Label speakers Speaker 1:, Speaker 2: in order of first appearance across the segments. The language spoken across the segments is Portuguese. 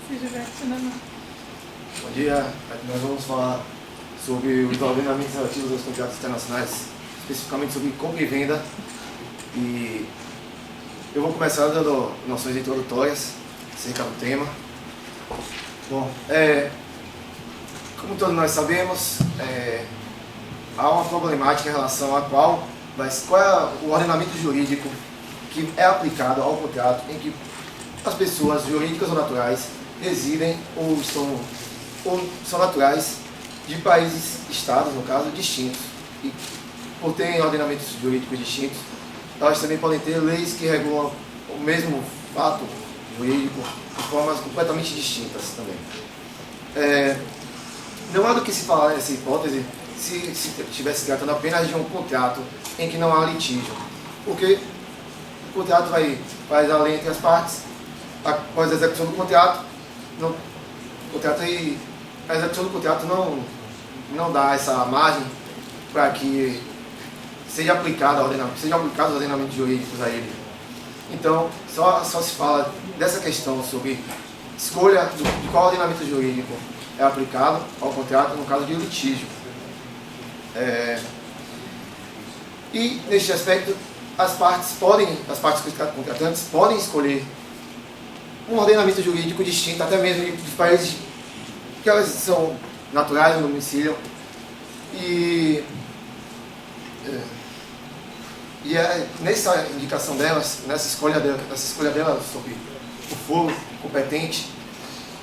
Speaker 1: Bom dia, aqui nós vamos falar sobre os ordenamentos relativos aos contratos internacionais, especificamente sobre compra e venda. E eu vou começar dando noções introdutórias acerca do tema. Bom, como todos nós sabemos, há uma problemática em relação a qual é o ordenamento jurídico que é aplicado ao contrato em que as pessoas jurídicas ou naturais residem ou são naturais de países, estados, no caso, distintos. E por terem ordenamentos jurídicos distintos, elas também podem ter leis que regulam o mesmo fato jurídico de formas completamente distintas também. Não há do que se falar nessa hipótese se estivesse tratando apenas de um contrato em que não há litígio, porque o contrato faz a lei entre as partes. Após a execução do contrato, a execução do contrato não dá essa margem para que seja aplicado os ordenamentos jurídicos a ele. Então, só se fala dessa questão sobre escolha de qual ordenamento jurídico é aplicado ao contrato no caso de litígio. E, neste aspecto, as partes contratantes podem escolher um ordenamento jurídico distinto, até mesmo dos países que elas são naturais no domicílio. E nessa indicação delas, nessa escolha delas sobre o foro competente,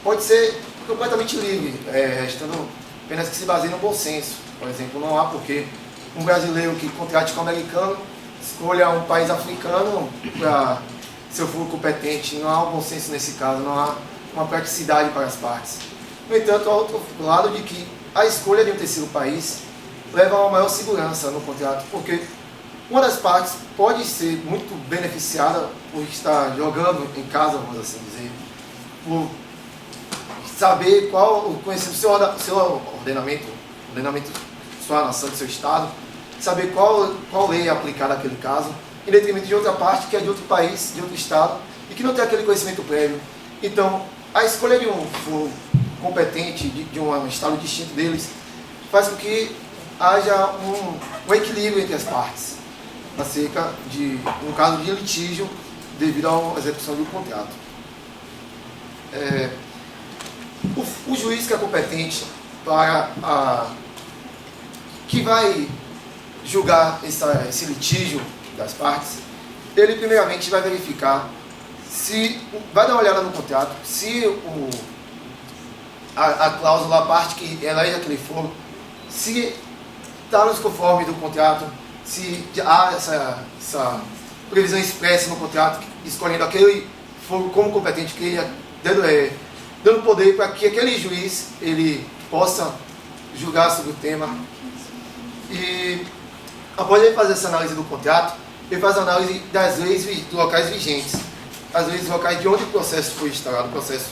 Speaker 1: pode ser completamente livre, restando apenas que se baseie no bom senso. Por exemplo, não há porquê um brasileiro que contrate com um americano escolha um país africano para seu foro competente. Não há um bom senso nesse caso, não há uma praticidade para as partes. No entanto, há outro lado de que a escolha de um terceiro país leva a uma maior segurança no contrato, porque uma das partes pode ser muito beneficiada por estar jogando em casa, vamos assim dizer, por saber conhecer o seu ordenamento, sua nação, do seu estado, saber qual lei é aplicada àquele caso, em detrimento de outra parte que é de outro país, de outro estado, e que não tem aquele conhecimento prévio. Então, a escolha de um foro competente, de um estado distinto deles, faz com que haja um equilíbrio entre as partes, acerca de um caso de litígio devido à execução do contrato. O juiz que é competente que vai julgar esse litígio das partes, ele primeiramente vai verificar vai dar uma olhada no contrato, se a cláusula, a parte que elege aquele foro, se está nos conformes do contrato, se há essa previsão expressa no contrato, escolhendo aquele foro como competente, que ele dando poder para que aquele juiz ele possa julgar sobre o tema. E após ele fazer essa análise do contrato, ele faz a análise das leis locais vigentes, as leis locais de onde o processo foi instaurado, o processo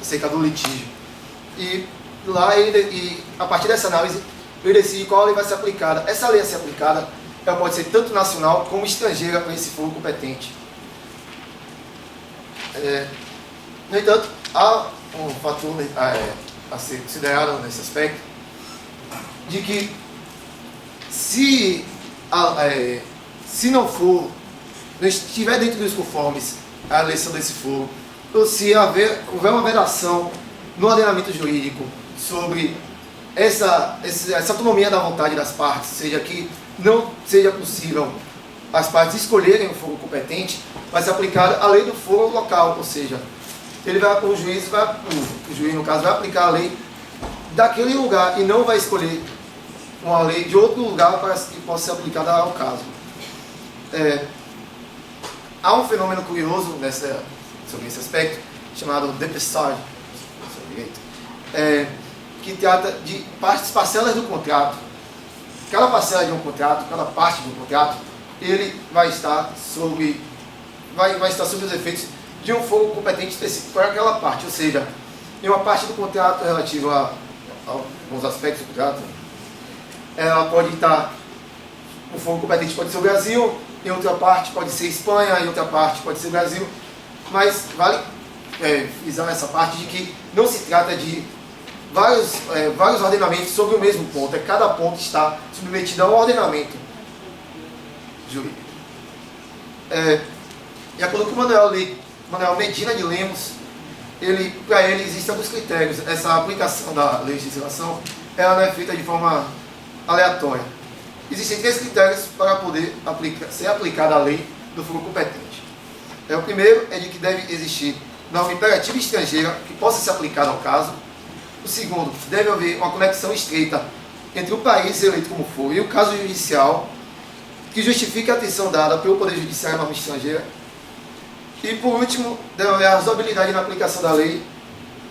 Speaker 1: acerca do litígio. E lá, a partir dessa análise, ele decide qual lei vai ser aplicada. Essa lei a ser aplicada, ela pode ser tanto nacional como estrangeira para esse foro competente. No entanto, há um fator a ser considerado nesse aspecto, de que se não estiver dentro dos conformes a eleição desse foro, ou se houver uma vedação no ordenamento jurídico sobre essa autonomia da vontade das partes, seja que não seja possível as partes escolherem o foro competente, vai ser aplicada a lei do foro local, ou seja, o juiz no caso vai aplicar a lei daquele lugar e não vai escolher uma lei de outro lugar para que possa ser aplicada ao caso. Há um fenômeno curioso sobre esse aspecto, chamado depressage, que trata de parcelas do contrato. Cada parcela de um contrato, cada parte de um contrato, ele vai estar sob os efeitos de um foro competente específico para aquela parte, ou seja, em uma parte do contrato relativa a alguns aspectos do contrato, ela pode estar, o foro competente pode ser o Brasil, em outra parte pode ser Espanha, em outra parte pode ser o Brasil, mas vale frisar essa parte de que não se trata de vários ordenamentos sobre o mesmo ponto. Cada ponto está submetido a um ordenamento jurídico. De acordo com o Manuel Medina de Lemos, para ele existem alguns critérios. Essa aplicação da legislação ela não é feita de forma aleatória. Existem 3 critérios para poder ser aplicada a lei do foro competente. O primeiro é de que deve existir norma imperativa estrangeira que possa ser aplicada ao caso. O segundo, deve haver uma conexão estreita entre o país eleito como foro e o caso judicial que justifique a atenção dada pelo Poder Judiciário à norma estrangeira. E, por último, deve haver a razoabilidade na aplicação da lei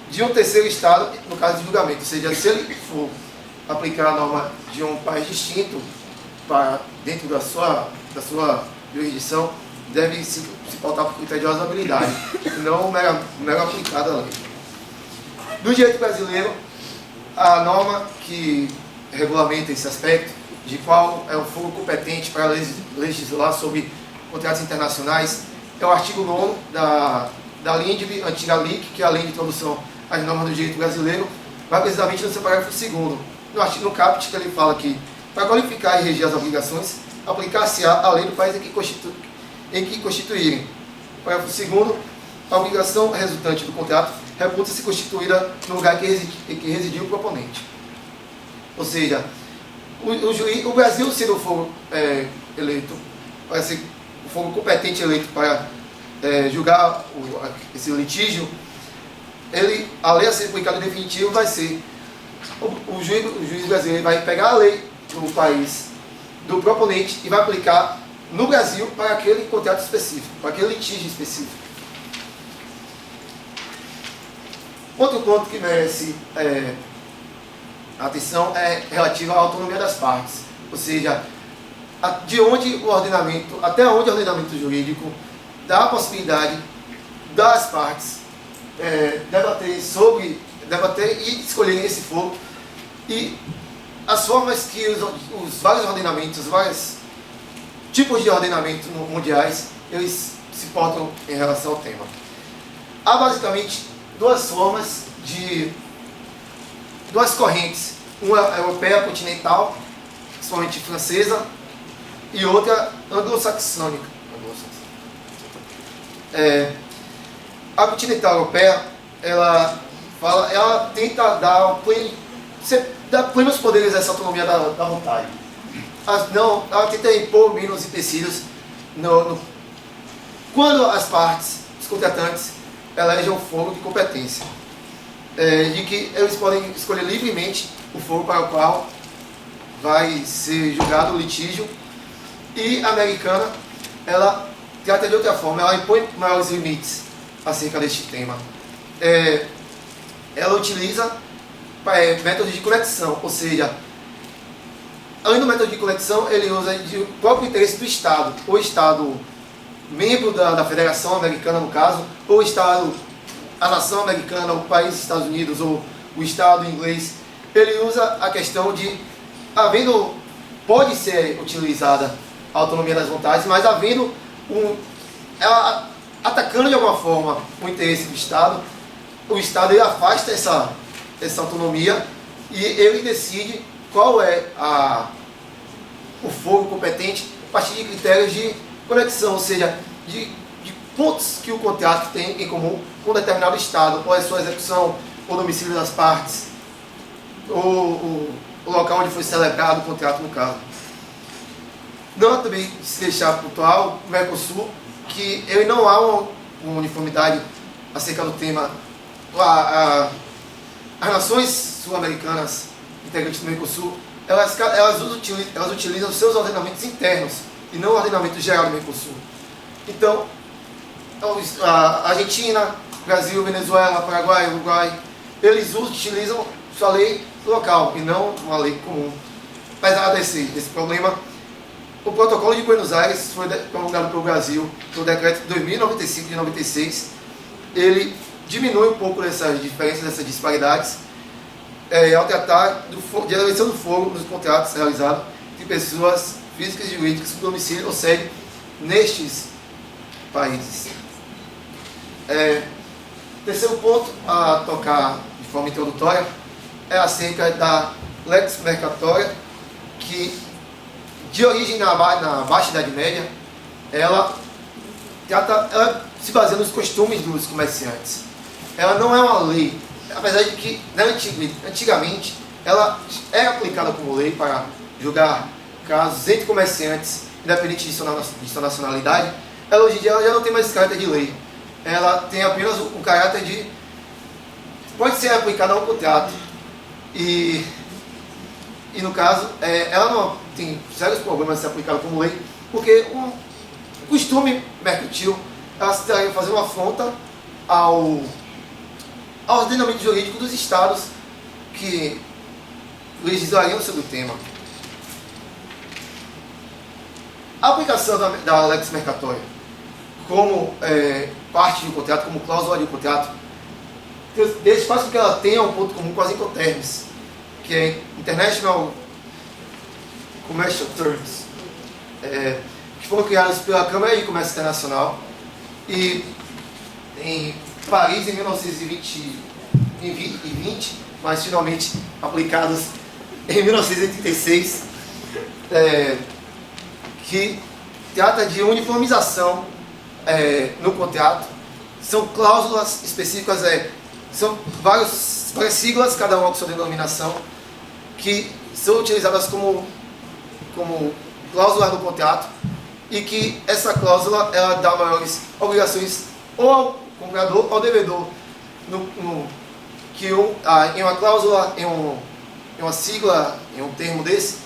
Speaker 1: de um terceiro Estado, no caso de julgamento. Ou seja, se ele for aplicar a norma de um país distinto para dentro da sua jurisdição, deve se pautar por critério de razoabilidade, não mero aplicada a lei. No direito brasileiro, a norma que regulamenta esse aspecto, de qual é o foro competente para legislar sobre contratos internacionais, é o artigo 9º da LINDB, antiga LIC, que é a Lei de Introdução às Normas do Direito Brasileiro, vai precisamente no seu parágrafo 2º. No caput, que ele fala que, para qualificar e regir as obrigações, aplicar-se-á a lei do país em que constituírem. Parágrafo 2º, a obrigação resultante do contrato reputa-se constituída no lugar em que residiu o proponente. Ou seja, o Brasil, sendo o foro eleito, vai ser o foro competente eleito para julgar esse litígio, a lei a ser aplicada em definitivo vai ser o juiz brasileiro vai pegar a lei do país do proponente e vai aplicar no Brasil para aquele contrato específico, para aquele litígio específico. Outro ponto que merece atenção é relativo à autonomia das partes, ou seja, até onde o ordenamento jurídico dá a possibilidade das partes debater e escolherem esse foro, e as formas que os vários ordenamentos, vários tipos de ordenamento mundiais, eles se portam em relação ao tema. Há basicamente duas correntes, uma europeia continental, principalmente francesa, e outra anglo-saxônica. A continental europeia, ela tenta dar plenos poderes a essa autonomia da vontade. Ela tenta impor mínimos empecilhos quando as partes, os contratantes, elegem um foro de competência, de que eles podem escolher livremente o foro para o qual vai ser julgado o litígio. E a americana, ela trata de outra forma, ela impõe maiores limites acerca deste tema. Ela utiliza métodos de conexão, ou seja, além do método de conexão, ele usa o próprio interesse do Estado, o Estado membro da Federação Americana, no caso, ou o Estado, a nação americana, o país dos Estados Unidos, ou o Estado inglês. Ele usa a questão de, pode ser utilizada a autonomia das vontades, mas ela atacando de alguma forma o interesse do Estado, o Estado ele afasta essa autonomia e ele decide qual é o foro competente a partir de critérios de conexão, ou seja, de pontos que o contrato tem em comum com um determinado Estado, ou a sua execução, o domicílio das partes, o local onde foi celebrado o contrato, no caso. Não também se deixar pontual, o Mercosul, que ele não há uma uniformidade acerca do tema. As nações sul-americanas, integrantes do Mercosul, elas utilizam seus ordenamentos internos e não o ordenamento geral do Mercosul. Então, a Argentina, Brasil, Venezuela, Paraguai, Uruguai, eles utilizam sua lei local e não uma lei comum. Apesar desse problema, o Protocolo de Buenos Aires foi promulgado pelo Brasil no decreto 2095 de 96. Ele diminui um pouco dessas diferenças, dessas disparidades, ao tratar de eleição do foro nos contratos realizados de pessoas físicas e jurídicas com domicílio ou sede nestes países. terceiro ponto a tocar de forma introdutória é acerca da lex mercatória, que de origem na Baixa Idade Média, ela se baseia nos costumes dos comerciantes. Ela não é uma lei, apesar de que antigamente ela era aplicada como lei para julgar casos entre comerciantes, independente de sua nacionalidade. Ela hoje em dia ela já não tem mais esse caráter de lei. Ela tem apenas o caráter de... pode ser aplicada a um contrato. E no caso, ela não tem sérios problemas de ser aplicada como lei, porque um costume mercantil, ela estaria fazendo uma afronta ao ordenamento jurídico dos estados que legislariam sobre o tema. A aplicação da lex mercatória como parte de um contrato, como cláusula de um contrato, faz com que ela tenha um ponto comum com as Incoterms, que é International Commercial Terms, que foram criadas pela Câmara de Comércio Internacional e em Paris em 1920, mas finalmente aplicadas em 1986, que trata de uniformização no contrato. São cláusulas específicas, são várias siglas, cada uma com sua denominação, que são utilizadas como cláusulas no contrato, e que essa cláusula ela dá maiores obrigações ou ao comprador ou ao devedor. Em uma cláusula, em uma sigla, em um termo desse,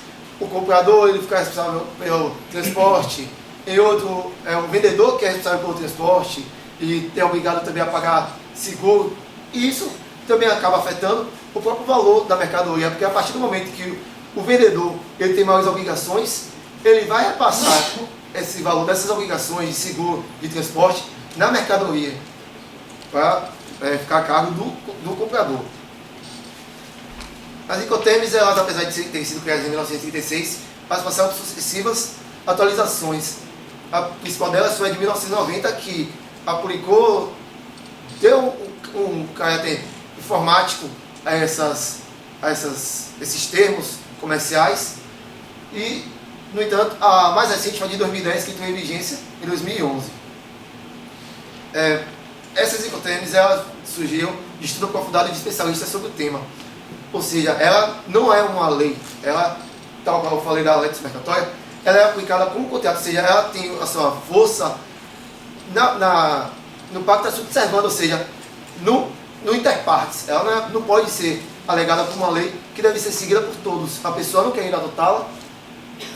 Speaker 1: o comprador ele fica responsável pelo transporte, em outro é o vendedor que é responsável pelo transporte e é obrigado também a pagar seguro. E isso também acaba afetando o próprio valor da mercadoria, porque a partir do momento que o vendedor ele tem maiores obrigações, ele vai repassar esse valor dessas obrigações de seguro, de transporte, na mercadoria, para ficar a cargo do comprador. As Incoterms, elas, apesar de terem sido criadas em 1936, elas passaram por sucessivas atualizações. A principal delas foi a de 1990, que deu um caráter informático a esses termos comerciais. E, no entanto, a mais recente foi a de 2010, que entrou em vigência em 2011. Essas Incoterms, elas surgiram de estudo aprofundado de especialistas sobre o tema. Ou seja, ela não é uma lei, ela, tal como eu falei da lex mercatória, ela é aplicada como contrato, ou seja, ela tem a sua força no pacta sunt servanda, ou seja, no interpartes. Ela não pode ser alegada como uma lei que deve ser seguida por todos. A pessoa não querendo adotá-la,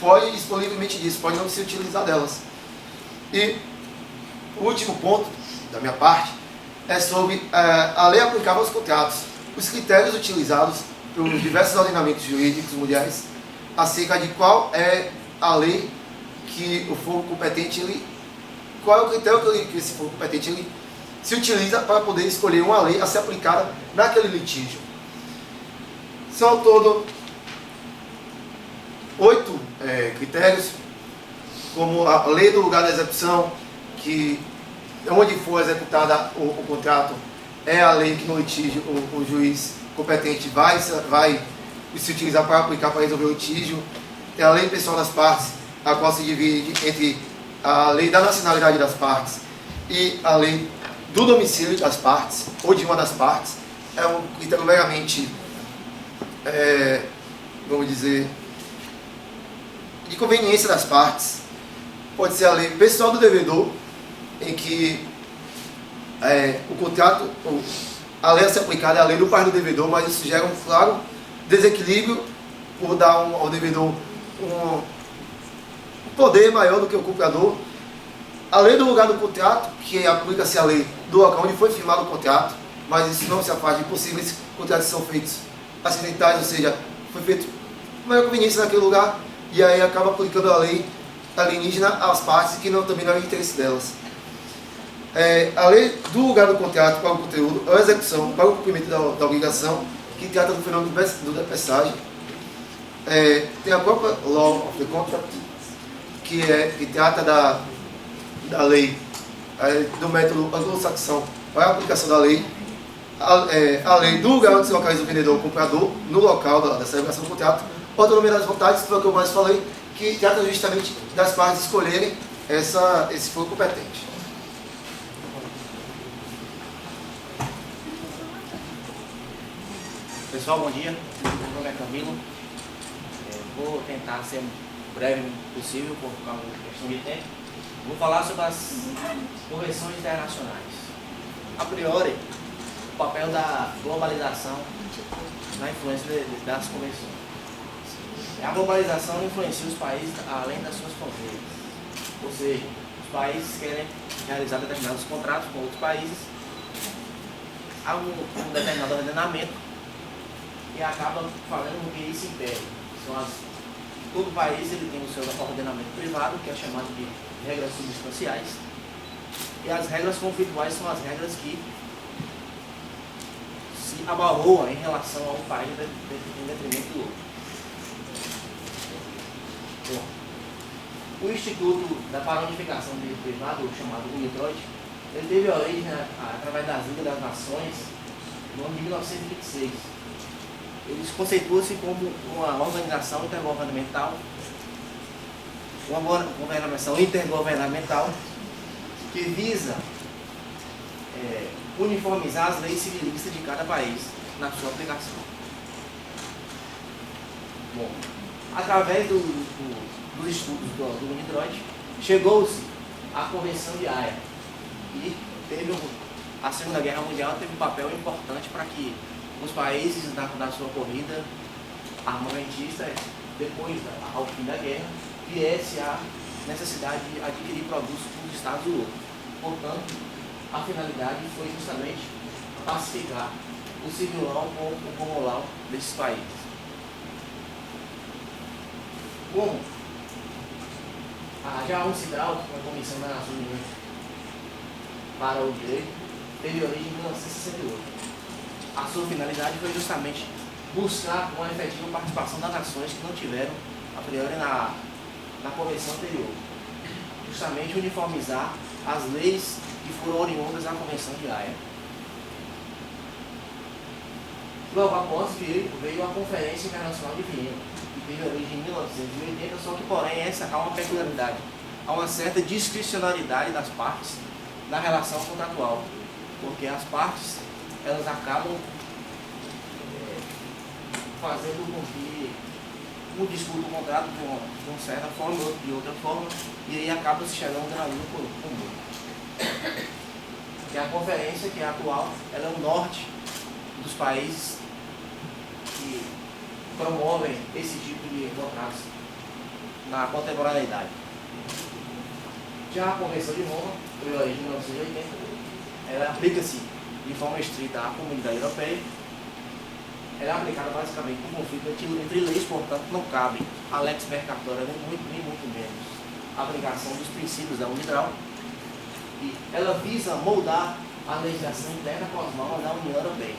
Speaker 1: pode dispor livremente disso, pode não se utilizar delas. E o último ponto da minha parte é sobre a lei aplicável aos contratos, os critérios utilizados pelos diversos ordenamentos jurídicos mundiais acerca de qual é a lei que o foro competente, qual é o critério que esse foro competente se utiliza para poder escolher uma lei a ser aplicada naquele litígio. São ao todo 8 critérios, como a lei do lugar da execução, que onde for executada o contrato é a lei que no litígio o juiz competente vai se utilizar para aplicar para resolver o litígio. Tem a lei pessoal das partes, a qual se divide entre a lei da nacionalidade das partes e a lei do domicílio das partes, ou de uma das partes. É um critério meramente, vamos dizer, de conveniência das partes. Pode ser a lei pessoal do devedor, em que o contrato, a lei a ser aplicada é a lei do par do devedor, mas isso gera um claro desequilíbrio por dar ao devedor um poder maior do que o comprador. A lei do lugar do contrato, que aplica-se a lei do local onde foi firmado o contrato, mas isso não se afasta de possíveis contratos que são feitos acidentais, ou seja, foi feito com maior conveniência naquele lugar, e aí acaba aplicando a lei alienígena às partes, que também não é o interesse delas. A lei do lugar do contrato para o conteúdo, a execução para o cumprimento da obrigação, que trata do fenômeno do depressagem. Tem a própria Law of the Contract, que trata da lei, do método anglo-saxão para a aplicação da lei. a lei do lugar onde se localiza o vendedor ou o comprador, no local da celebração do contrato, ou a autonomia das vontades, que foi o que eu mais falei, que trata justamente das partes escolherem esse foro competente.
Speaker 2: Pessoal, bom dia. Meu nome é Camilo. Vou tentar ser o breve possível por causa da questão de tempo. Vou falar sobre as convenções internacionais. A priori, o papel da globalização na influência das convenções. A globalização influencia os países além das suas fronteiras. Ou seja, os países querem realizar determinados contratos com outros países, há um determinado ordenamento e acaba fazendo com que isso impere. Todo país ele tem o seu ordenamento privado, que é chamado de regras substanciais, e as regras conflituais são as regras que se abalroam em relação a um país em detrimento do outro. Bom, o Instituto para a Unificação do Direito Privado, chamado UNIDROIT, ele teve origem através das Ligas das Nações no ano de 1926. Eles conceituam-se como uma organização intergovernamental, que visa uniformizar as leis civilistas de cada país na sua aplicação. Bom, através dos estudos do UNIDROIT, chegou-se à Convenção de Haia e a Segunda Guerra Mundial teve um papel importante para que os países da sua corrida armamentista, depois ao fim da guerra, viesse a necessidade de adquirir produtos dos Estados do outro. Portanto, a finalidade foi justamente pacificar o civilão com o comunal desses países. Bom, já a UNCIDRAL, a Comissão das Nações Unidas para o Direito, teve origem em 1968. A sua finalidade foi justamente buscar uma efetiva participação das nações que não tiveram, a priori, na convenção anterior. Justamente uniformizar as leis que foram oriundas da Convenção de Haia. Logo após veio a Conferência Internacional de Viena, que teve origem em 1980, só que, porém, há uma peculiaridade. Há uma certa discricionalidade das partes na relação contratual, porque as partes elas acabam fazendo com que um discuta o contrato de uma certa forma, outro de outra forma, e aí acaba se chegando na linha comum. E a conferência, que é atual, ela é o norte dos países que promovem esse tipo de contratos na contemporaneidade. Já a Convenção de Roma, que veio em 1980, ela aplica-se de forma estrita à Comunidade Europeia. Ela é aplicada basicamente no conflito entre leis, portanto não cabe a lex mercatória, nem muito menos a aplicação dos princípios da UNIDRAL, e ela visa moldar a legislação interna com as normas da União Europeia,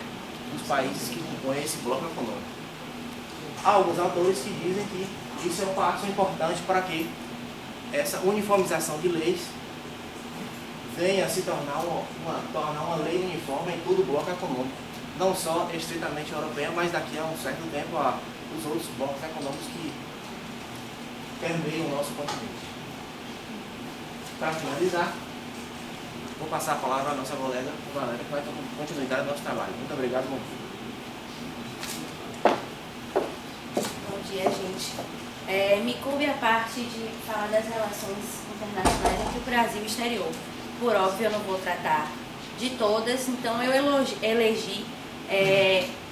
Speaker 2: dos países que compõem esse bloco econômico. Há alguns autores que dizem que isso é um passo importante para que essa uniformização de leis venha a se tornar uma lei uniforme em todo o bloco econômico, não só estritamente europeia, mas daqui a um certo tempo os outros blocos econômicos que permeiam o nosso continente. Para finalizar, vou passar a palavra à nossa colega Valéria, que vai dar continuidade ao nosso trabalho. Muito obrigado, bom dia.
Speaker 3: Bom dia, gente. Me coube a parte de falar das relações internacionais entre o Brasil e o exterior. Por óbvio, eu não vou tratar de todas, então eu elegi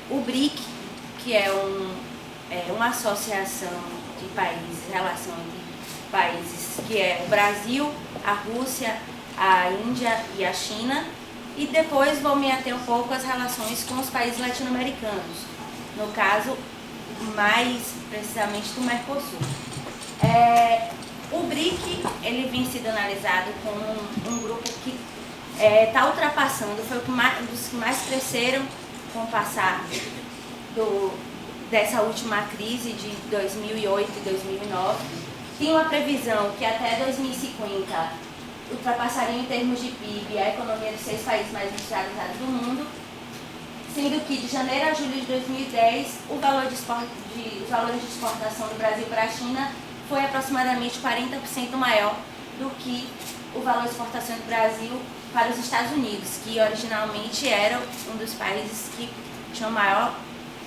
Speaker 3: o BRIC, que é uma associação de países, relação entre países, que é o Brasil, a Rússia, a Índia e a China, e depois vou me ater um pouco às relações com os países latino-americanos, no caso, mais precisamente do Mercosul. O BRIC, ele vem sendo analisado como um grupo que está ultrapassando, foi um dos que mais cresceram com o passar dessa última crise de 2008 e 2009. Tem uma previsão que até 2050 ultrapassaria em termos de PIB a economia dos 6 países mais industrializados do mundo. sendo que de janeiro a julho de 2010 os valores de exportação do Brasil para a China foi aproximadamente 40% maior do que o valor de exportação do Brasil para os Estados Unidos, que originalmente era um dos países que tinha o maior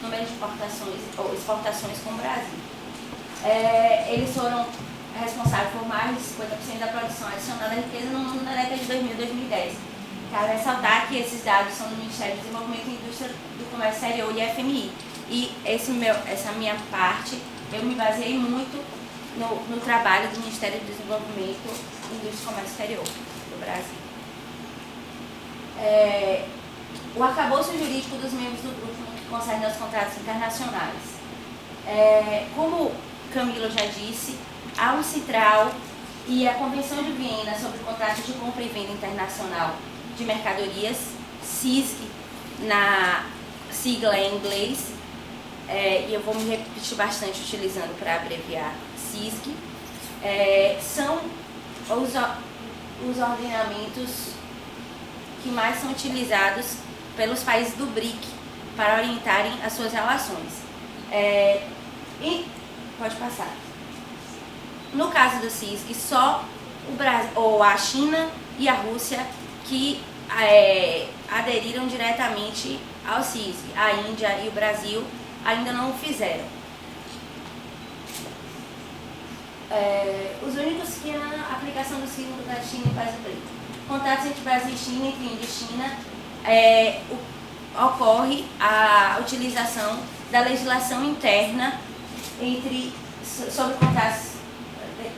Speaker 3: número de exportações com o Brasil. Eles foram responsáveis por mais de 50% da produção adicional da riqueza no mundo na década de 2000 e 2010. Cabe ressaltar que esses dados são do Ministério do Desenvolvimento e Indústria do Comércio Exterior e FMI. E essa minha parte, eu me baseei muito no trabalho do Ministério do Desenvolvimento e Indústria do Comércio Exterior do Brasil. O arcabouço jurídico dos membros do grupo no que concerne aos contratos internacionais. Como Camilo já disse, há um CITRAL e a Convenção de Viena sobre contratos de compra e venda internacional de mercadorias, CISG, na sigla em inglês, e eu vou me repetir bastante utilizando para abreviar CISG, são os ordenamentos que mais são utilizados pelos países do BRIC para orientarem as suas relações. Pode passar. No caso do CISG, só o Brasil, ou a China e a Rússia que aderiram diretamente ao CISG. A Índia e o Brasil ainda não o fizeram. Os únicos que a aplicação do CISG da China e países do BRIC. Contatos entre Brasil e China, entre Índia e China, ocorre a utilização da legislação interna sobre contratos,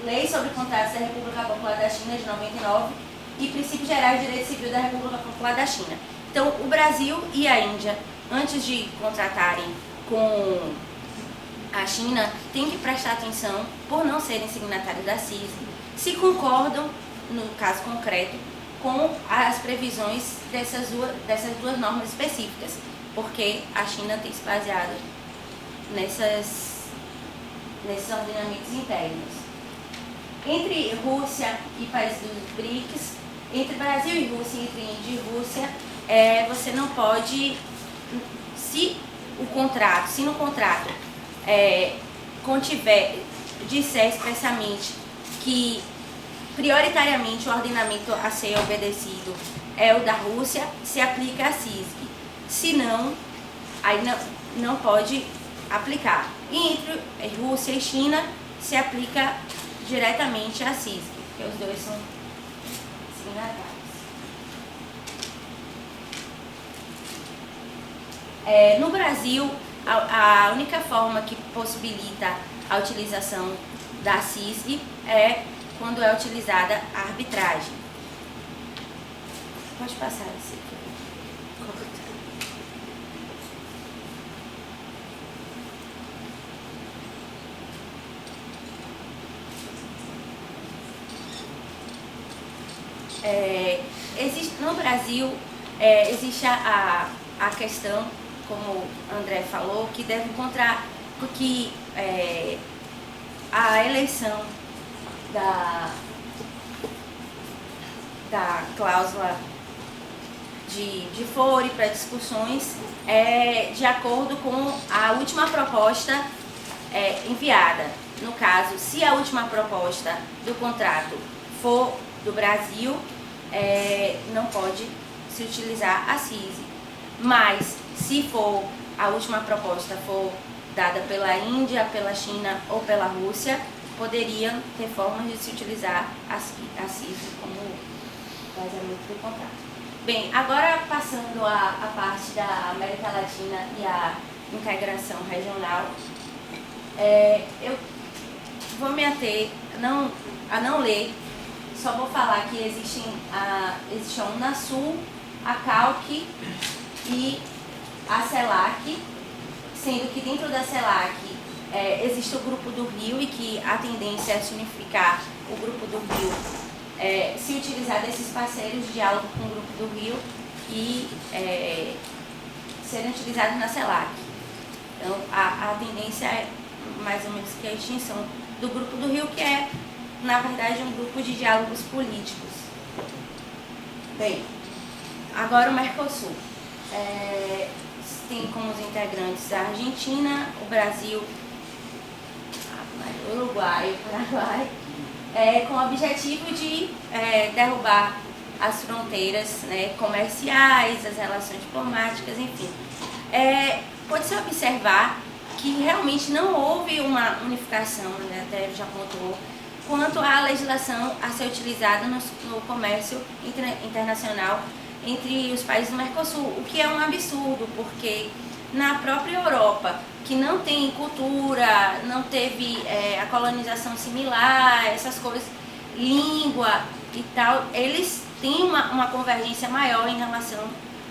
Speaker 3: Lei sobre Contratos da República Popular da China de 99 e Princípios Gerais de Direito Civil da República Popular da China. Então, o Brasil e a Índia, antes de contratarem com a China, têm que prestar atenção, por não serem signatários da CISG, se concordam, no caso concreto, com as previsões dessas duas normas específicas, porque a China tem se baseado nesses ordenamentos internos. Entre Rússia e países dos BRICS, entre Brasil e Rússia, entre Índia e Rússia, você não pode, se no contrato disser expressamente que prioritariamente o ordenamento a ser obedecido é o da Rússia, se aplica a CISG. Se não, aí não pode aplicar. E entre Rússia e China se aplica diretamente a CISG, porque os dois são signatários. No Brasil, a única forma que possibilita a utilização da CISG é quando é utilizada a arbitragem. Pode passar esse aqui. No Brasil, existe a questão, como o André falou, que deve encontrar, porque a eleição da cláusula de foro para discussões de acordo com a última proposta enviada. No caso, se a última proposta do contrato for do Brasil, não pode se utilizar a CISG. Mas, se for a última proposta for dada pela Índia, pela China ou pela Rússia, poderiam ter formas de se utilizar a CISG como baseamento do contrato. Bem, agora passando a parte da América Latina e a integração regional, eu vou me ater a não ler, só vou falar que existe a Unasul, a CALC e a CELAC, sendo que dentro da CELAC existe o Grupo do Rio e que a tendência é se unificar o Grupo do Rio, se utilizar desses parceiros de diálogo com o Grupo do Rio e serem utilizados na CELAC. Então, a tendência é mais ou menos que a extinção do Grupo do Rio, que é, na verdade, um grupo de diálogos políticos. Bem, agora o Mercosul. tem como os integrantes a Argentina, o Brasil, o Uruguai, o Paraguai, com o objetivo de derrubar as fronteiras, né, comerciais, as relações diplomáticas, enfim. Pode-se observar que realmente não houve uma unificação, né, até já pontuou, quanto à legislação a ser utilizada no comércio internacional entre os países do Mercosul, o que é um absurdo, porque na própria Europa, que não tem cultura, não teve a colonização similar, essas coisas, língua e tal, eles têm uma convergência maior em relação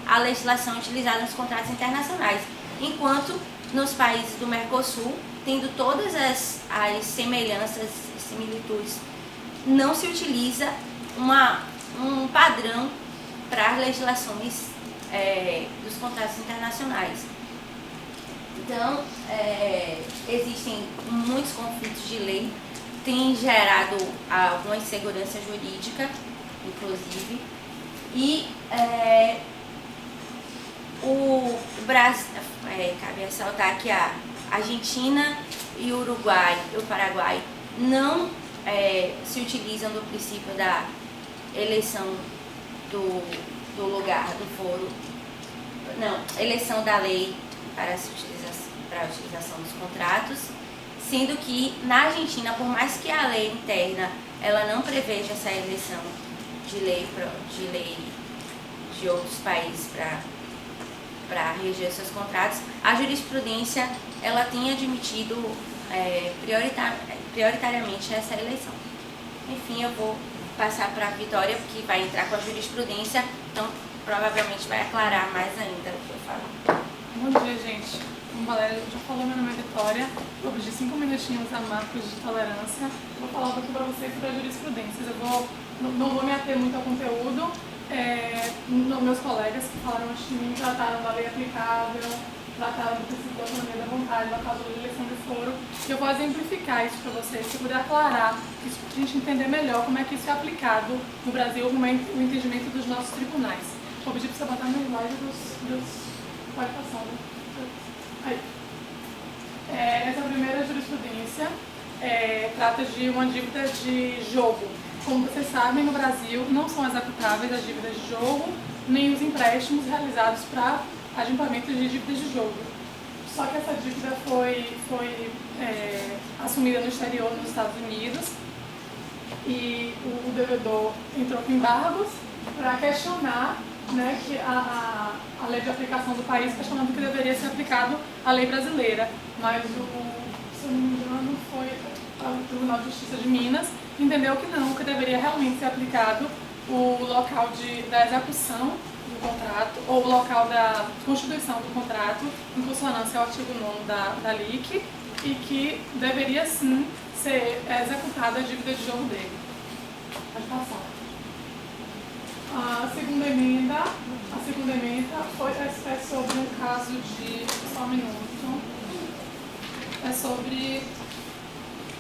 Speaker 3: à legislação utilizada nos contratos internacionais, enquanto nos países do Mercosul, tendo todas as semelhanças e similitudes, não se utiliza um padrão para as legislações dos contratos internacionais. Então, existem muitos conflitos de lei, tem gerado alguma insegurança jurídica, inclusive, e o Brasil, cabe ressaltar que a Argentina e o Uruguai e o Paraguai não se utilizam do princípio da eleição do lugar, do foro, não, eleição da lei para a utilização dos contratos, sendo que na Argentina, por mais que a lei interna ela não preveja essa eleição de lei de outros países para reger seus contratos, a jurisprudência ela tem admitido prioritariamente essa eleição. Enfim, eu vou passar para a Vitória, porque vai entrar com a jurisprudência, então provavelmente vai aclarar mais ainda o que eu falo.
Speaker 4: Bom dia, gente. Como a Valéria já falou, meu nome é Vitória. Vou pedir 5 minutinhos a marcos de tolerância. Vou falar um pouquinho para vocês sobre a jurisprudência. Não vou me ater muito ao conteúdo. Meus colegas que falaram antes de mim trataram da lei aplicável, trataram do princípio da autonomia da vontade, da cláusula de eleição de foro. E eu vou exemplificar isso para vocês, se puder aclarar, isso para a gente entender melhor como é que isso é aplicado no Brasil, como é o entendimento dos nossos tribunais. Vou pedir para você botar no slide dos... Pode passar, né? Aí. Essa primeira jurisprudência trata de uma dívida de jogo. Como vocês sabem, no Brasil não são executáveis as dívidas de jogo, nem os empréstimos realizados para adimplemento de dívidas de jogo. Só que essa dívida foi assumida no exterior, nos Estados Unidos, e o devedor entrou com embargos para questionar, né, que a lei de aplicação do país, questionando que deveria ser aplicado a lei brasileira. Mas, se eu não me engano, foi o Tribunal de Justiça de Minas, entendeu que não, que deveria realmente ser aplicado o local da execução do contrato, ou o local da constituição do contrato, em consonância ao artigo 9º da LIC, e que deveria sim ser executada a dívida de jogo dele. Pode passar. A segunda emenda é sobre um caso de... Só um minuto. É sobre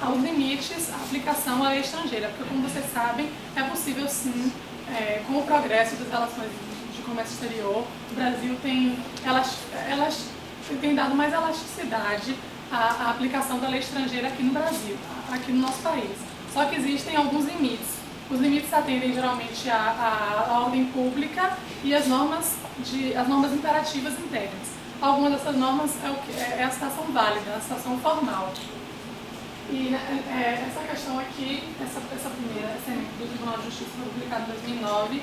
Speaker 4: os limites à aplicação à lei estrangeira, porque, como vocês sabem, é possível sim, com o progresso das relações de comércio exterior, o Brasil tem dado mais elasticidade à aplicação da lei estrangeira aqui no Brasil, aqui no nosso país. Só que existem alguns limites. Os limites atendem geralmente à ordem pública e às normas imperativas internas. Algumas dessas normas é a citação válida, a citação formal. E essa questão aqui, essa primeira emenda do Tribunal de Justiça foi publicada em 2009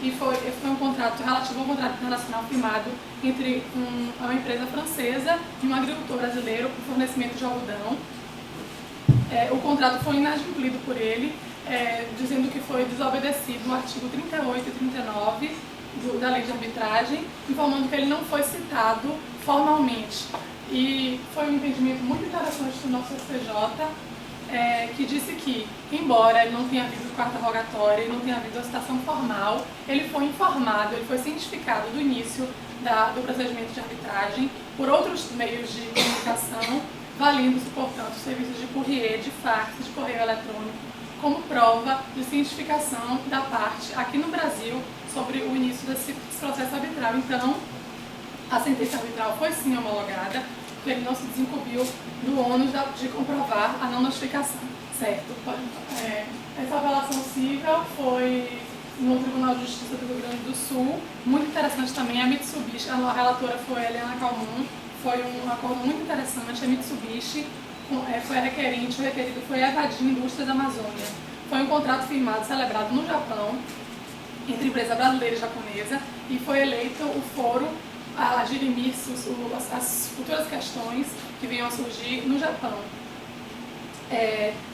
Speaker 4: e foi um contrato relativo ao contrato internacional firmado entre uma empresa francesa e um agricultor brasileiro por fornecimento de algodão. O contrato foi inadimplido por ele, dizendo que foi desobedecido no artigo 38 e 39 da lei de arbitragem, informando que ele não foi citado formalmente. E foi um entendimento muito interessante do nosso STJ, que disse que, embora ele não tenha havido quarta rogatória e não tenha havido a citação formal, ele foi informado, ele foi cientificado do início do procedimento de arbitragem por outros meios de comunicação, valendo-se, portanto, serviços de courrier, de fax, de correio eletrônico, como prova de cientificação da parte aqui no Brasil sobre o início desse processo arbitral. Então, A sentença arbitral foi sim homologada, porque ele não se desincumbiu do ônus de comprovar a não notificação, certo? Essa apelação civil foi no Tribunal de Justiça do Rio Grande do Sul, muito interessante também. A Mitsubishi, a relatora foi a Helena Calmon, foi um acordo muito interessante. A Mitsubishi foi a requerente, o requerido foi a Evadim Indústrias da Amazônia. Foi um contrato firmado, celebrado no Japão, entre empresa brasileira e japonesa, e foi eleito o foro a dirimir as futuras questões que venham a surgir no Japão.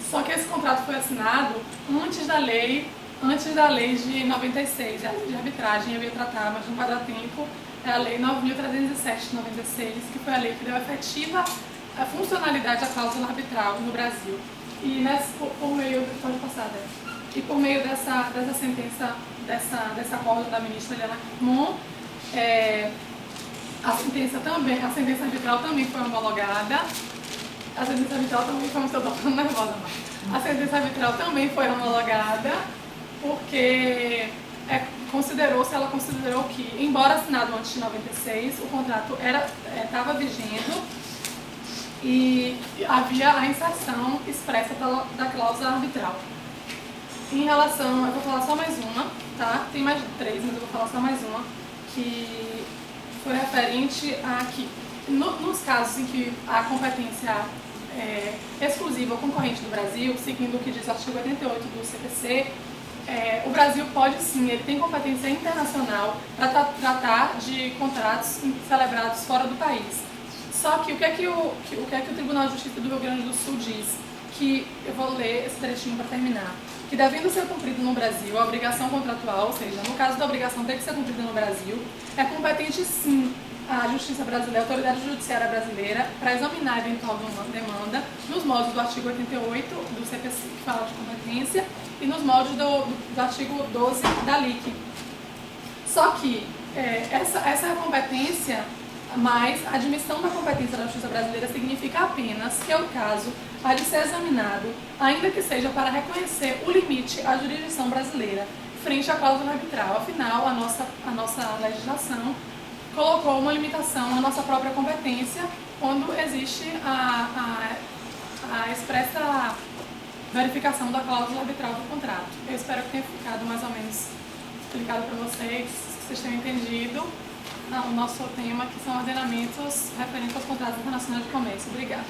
Speaker 4: Só que esse contrato foi assinado antes da lei de 96, a lei de arbitragem. Eu ia tratar, mas não vai dar tempo. É a lei 9.307 de 96, que foi a lei que deu efetiva a funcionalidade da cláusula arbitral no Brasil. E por meio dessa sentença, dessa acordo da ministra Helena Calmon, a sentença arbitral também foi homologada. A sentença arbitral também foi, eu estou ficando nervosa, mas a sentença arbitral também foi homologada porque ela considerou que, embora assinado antes de 96, o contrato estava vigendo e havia a inserção expressa da cláusula arbitral. Em relação, eu vou falar só mais uma, tá? Tem mais de 3, mas eu vou falar só mais uma, que foi referente a que, nos casos em que a competência é exclusiva ou concorrente do Brasil, seguindo o que diz o artigo 88 do CPC, o Brasil pode sim, ele tem competência internacional para tratar de contratos celebrados fora do país. Só que o que é que o Tribunal de Justiça do Rio Grande do Sul diz? Que eu vou ler esse trechinho para terminar. Que devendo ser cumprido no Brasil a obrigação contratual, ou seja, no caso da obrigação ter que ser cumprida no Brasil, é competente sim a Justiça Brasileira, a Autoridade Judiciária Brasileira, para examinar a eventual demanda nos moldes do artigo 88 do CPC, que fala de competência, e nos moldes do artigo 12 da LIC. Só que essa é a competência, mas a admissão da competência da Justiça Brasileira significa apenas que o caso há de ser examinado, ainda que seja para reconhecer o limite à jurisdição brasileira, frente à cláusula arbitral. Afinal, a nossa legislação colocou uma limitação à nossa própria competência quando existe a expressa verificação da cláusula arbitral do contrato. Eu espero que tenha ficado mais ou menos explicado para vocês, que vocês tenham entendido o nosso tema, que são ordenamentos referentes aos contratos internacionais de comércio. Obrigada.